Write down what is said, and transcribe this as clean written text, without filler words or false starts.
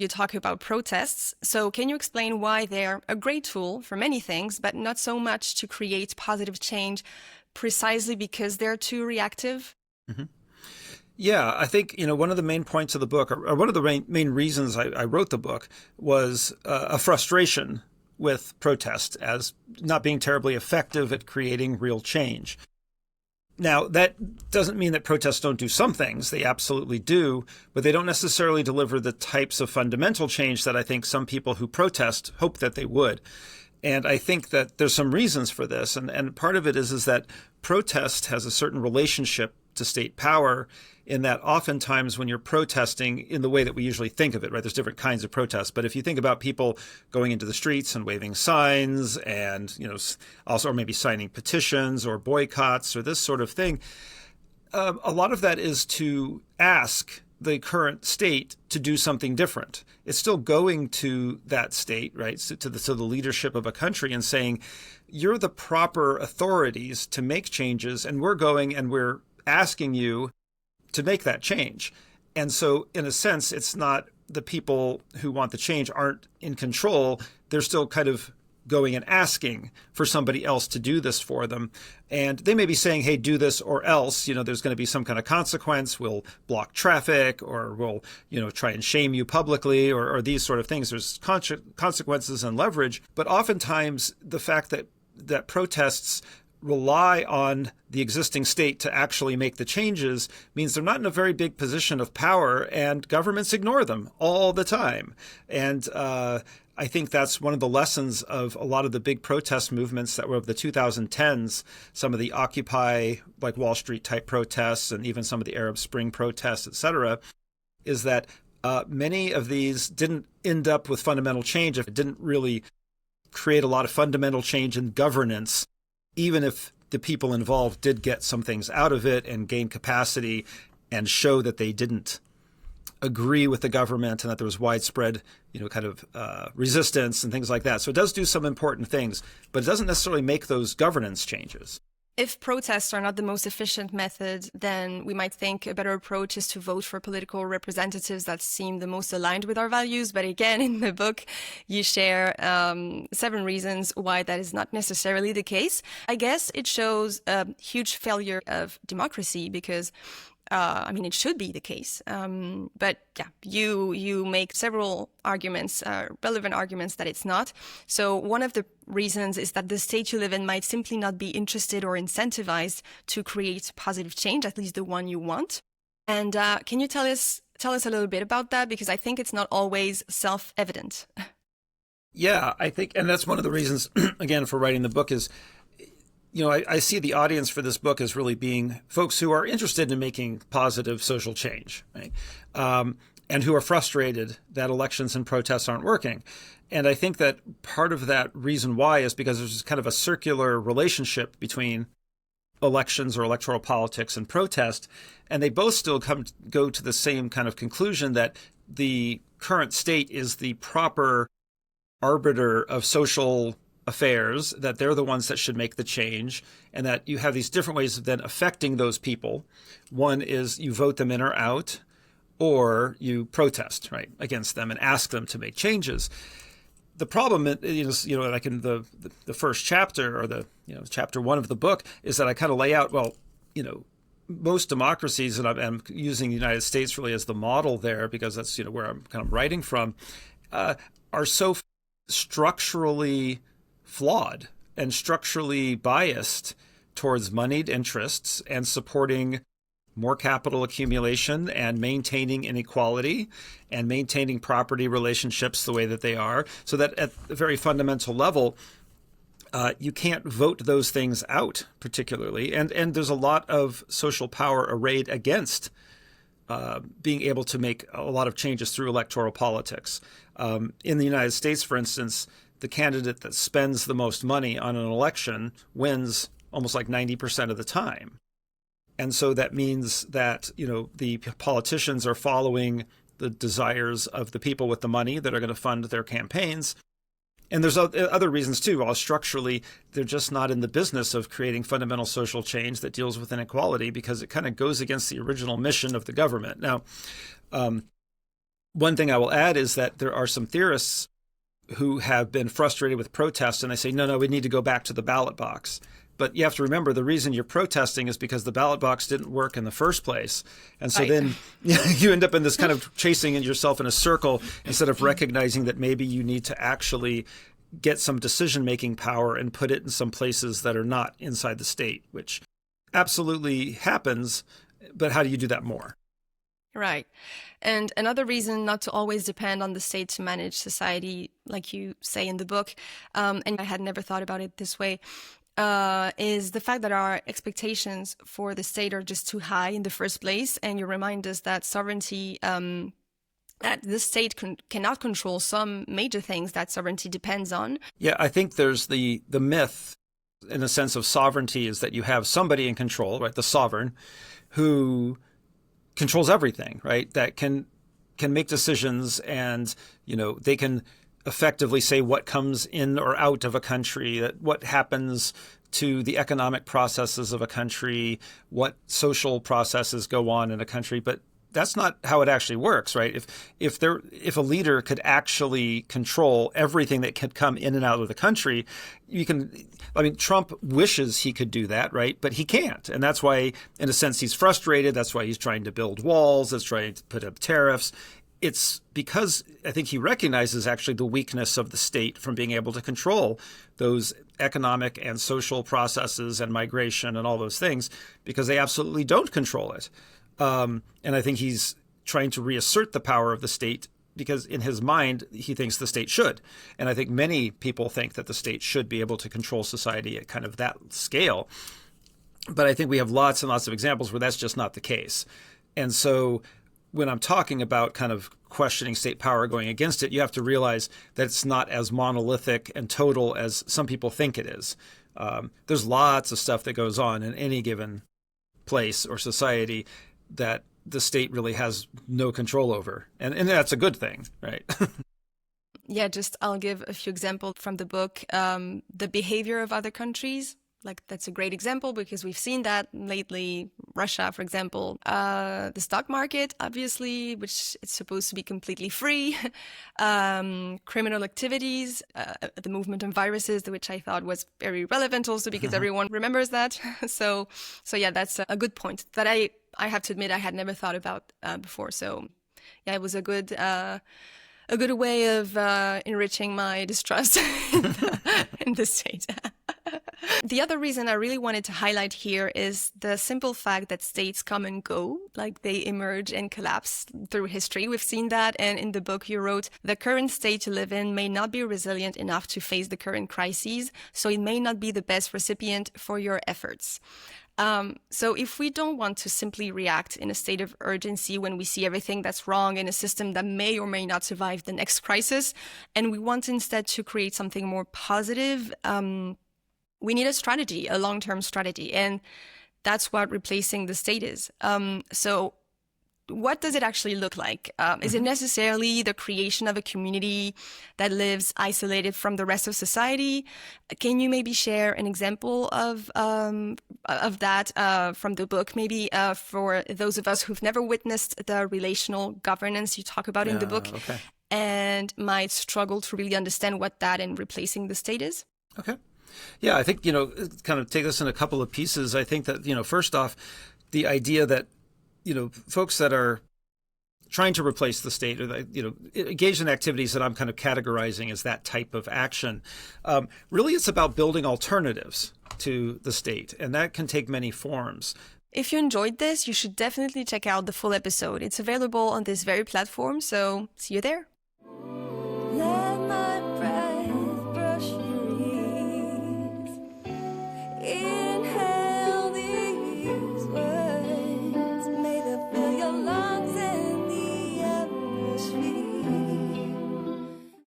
You talk about protests. So can you explain why they're a great tool for many things, but not so much to create positive change precisely because they're too reactive? Mm-hmm. Yeah, I think, one of the main points of the book, or one of the main reasons I wrote the book, was a frustration with protest as not being terribly effective at creating real change. Now, that doesn't mean that protests don't do some things. They absolutely do, but they don't necessarily deliver the types of fundamental change that I think some people who protest hope that they would. And I think that there's some reasons for this. And part of it is that protest has a certain relationship to state power, in that oftentimes when you're protesting in the way that we usually think of it, right? There's different kinds of protests. But if you think about people going into the streets and waving signs and, also or maybe signing petitions or boycotts or this sort of thing, a lot of that is to ask the current state to do something different. It's still going to that state, right, to the leadership of a country and saying, you're the proper authorities to make changes, and we're going and we're asking you to make that change. And so in a sense, it's not the people who want the change aren't in control. They're still kind of going and asking for somebody else to do this for them. And they may be saying, hey, do this or else, there's going to be some kind of consequence. We'll block traffic, or we'll, try and shame you publicly, or these sort of things. There's consequences and leverage. But oftentimes the fact that protests rely on the existing state to actually make the changes means they're not in a very big position of power, and governments ignore them all the time. And I think that's one of the lessons of a lot of the big protest movements that were of the 2010s, some of the Occupy, like Wall Street type protests, and even some of the Arab Spring protests, et cetera, is that many of these didn't end up with fundamental change. It didn't really create a lot of fundamental change in governance, even if the people involved did get some things out of it and gain capacity and show that they didn't agree with the government and that there was widespread, resistance and things like that. So it does do some important things, but it doesn't necessarily make those governance changes. If protests are not the most efficient method, then we might think a better approach is to vote for political representatives that seem the most aligned with our values. But again, in the book, you share 7 reasons why that is not necessarily the case. I guess it shows a huge failure of democracy because it should be the case. But yeah, you make several arguments, relevant arguments that it's not. So one of the reasons is that the state you live in might simply not be interested or incentivized to create positive change, at least the one you want. And can you tell us a little bit about that? Because I think it's not always self-evident. Yeah, I think, and that's one of the reasons, again, for writing the book is, I see the audience for this book as really being folks who are interested in making positive social change, right? And who are frustrated that elections and protests aren't working. And I think that part of that reason why is because there's kind of a circular relationship between elections or electoral politics and protest. And they both still go to the same kind of conclusion that the current state is the proper arbiter of social affairs, that they're the ones that should make the change, and that you have these different ways of then affecting those people. One is you vote them in or out, or you protest, right, against them and ask them to make changes. The problem, like in the first chapter, or chapter 1 of the book, is that I kind of lay out, most democracies, and I'm using the United States really as the model there because that's where I'm kind of writing from, are so structurally flawed and structurally biased towards moneyed interests and supporting more capital accumulation and maintaining inequality and maintaining property relationships the way that they are, so that at a very fundamental level, you can't vote those things out particularly. And there's a lot of social power arrayed against being able to make a lot of changes through electoral politics. In the United States, for instance, the candidate that spends the most money on an election wins almost like 90% of the time. And so that means that, the politicians are following the desires of the people with the money that are going to fund their campaigns. And there's other reasons too. While structurally, they're just not in the business of creating fundamental social change that deals with inequality, because it kind of goes against the original mission of the government. Now, One thing I will add is that there are some theorists who have been frustrated with protests, and they say, no, we need to go back to the ballot box. But you have to remember, the reason you're protesting is because the ballot box didn't work in the first place. And so then you end up in this kind of chasing yourself in a circle instead of recognizing that maybe you need to actually get some decision-making power and put it in some places that are not inside the state, which absolutely happens. But how do you do that more? Right. And another reason not to always depend on the state to manage society, like you say in the book, and I had never thought about it this way, is the fact that our expectations for the state are just too high in the first place. And you remind us that sovereignty, that the state cannot control some major things that sovereignty depends on. Yeah, I think there's the myth in a sense of sovereignty is that you have somebody in control, right? The sovereign, who controls everything, right? That can make decisions, and they can effectively say what comes in or out of a country, that what happens to the economic processes of a country, what social processes go on in a country. But that's not how it actually works, right? If a leader could actually control everything that could come in and out of the country, Trump wishes he could do that, right? But he can't. And that's why, in a sense, he's frustrated. That's why he's trying to build walls. That's trying to put up tariffs. It's because I think he recognizes actually the weakness of the state from being able to control those economic and social processes and migration and all those things, because they absolutely don't control it. And I think he's trying to reassert the power of the state because in his mind, he thinks the state should. And I think many people think that the state should be able to control society at kind of that scale. But I think we have lots and lots of examples where that's just not the case. And so when I'm talking about kind of questioning state power, going against it, you have to realize that it's not as monolithic and total as some people think it is. There's lots of stuff that goes on in any given place or society that the state really has no control over. And that's a good thing, right? Yeah, I'll give a few examples from the book. The behavior of other countries, like that's a great example because we've seen that lately. Russia, for example, the stock market, obviously, which is supposed to be completely free, criminal activities, the movement of viruses, which I thought was very relevant also because everyone remembers that. So yeah, that's a good point that I have to admit I had never thought about before. So yeah, it was a good way of enriching my distrust in the state. The other reason I really wanted to highlight here is the simple fact that states come and go, like they emerge and collapse through history. We've seen that. And in the book you wrote, the current state you live in may not be resilient enough to face the current crises, so it may not be the best recipient for your efforts. So if we don't want to simply react in a state of urgency when we see everything that's wrong in a system that may or may not survive the next crisis, and we want instead to create something more positive, we need a strategy, a long-term strategy. And that's what replacing the state is. So what does it actually look like? Is it necessarily the creation of a community that lives isolated from the rest of society? Can you maybe share an example of that from the book, maybe for those of us who've never witnessed the relational governance you talk about in the book, and might struggle to really understand what that and replacing the state is? Okay. Yeah, I think, kind of take this in a couple of pieces. I think that, first off, the idea that, folks that are trying to replace the state or, engage in activities that I'm kind of categorizing as that type of action, really it's about building alternatives to the state. And that can take many forms. If you enjoyed this, you should definitely check out the full episode. It's available on this very platform. So see you there.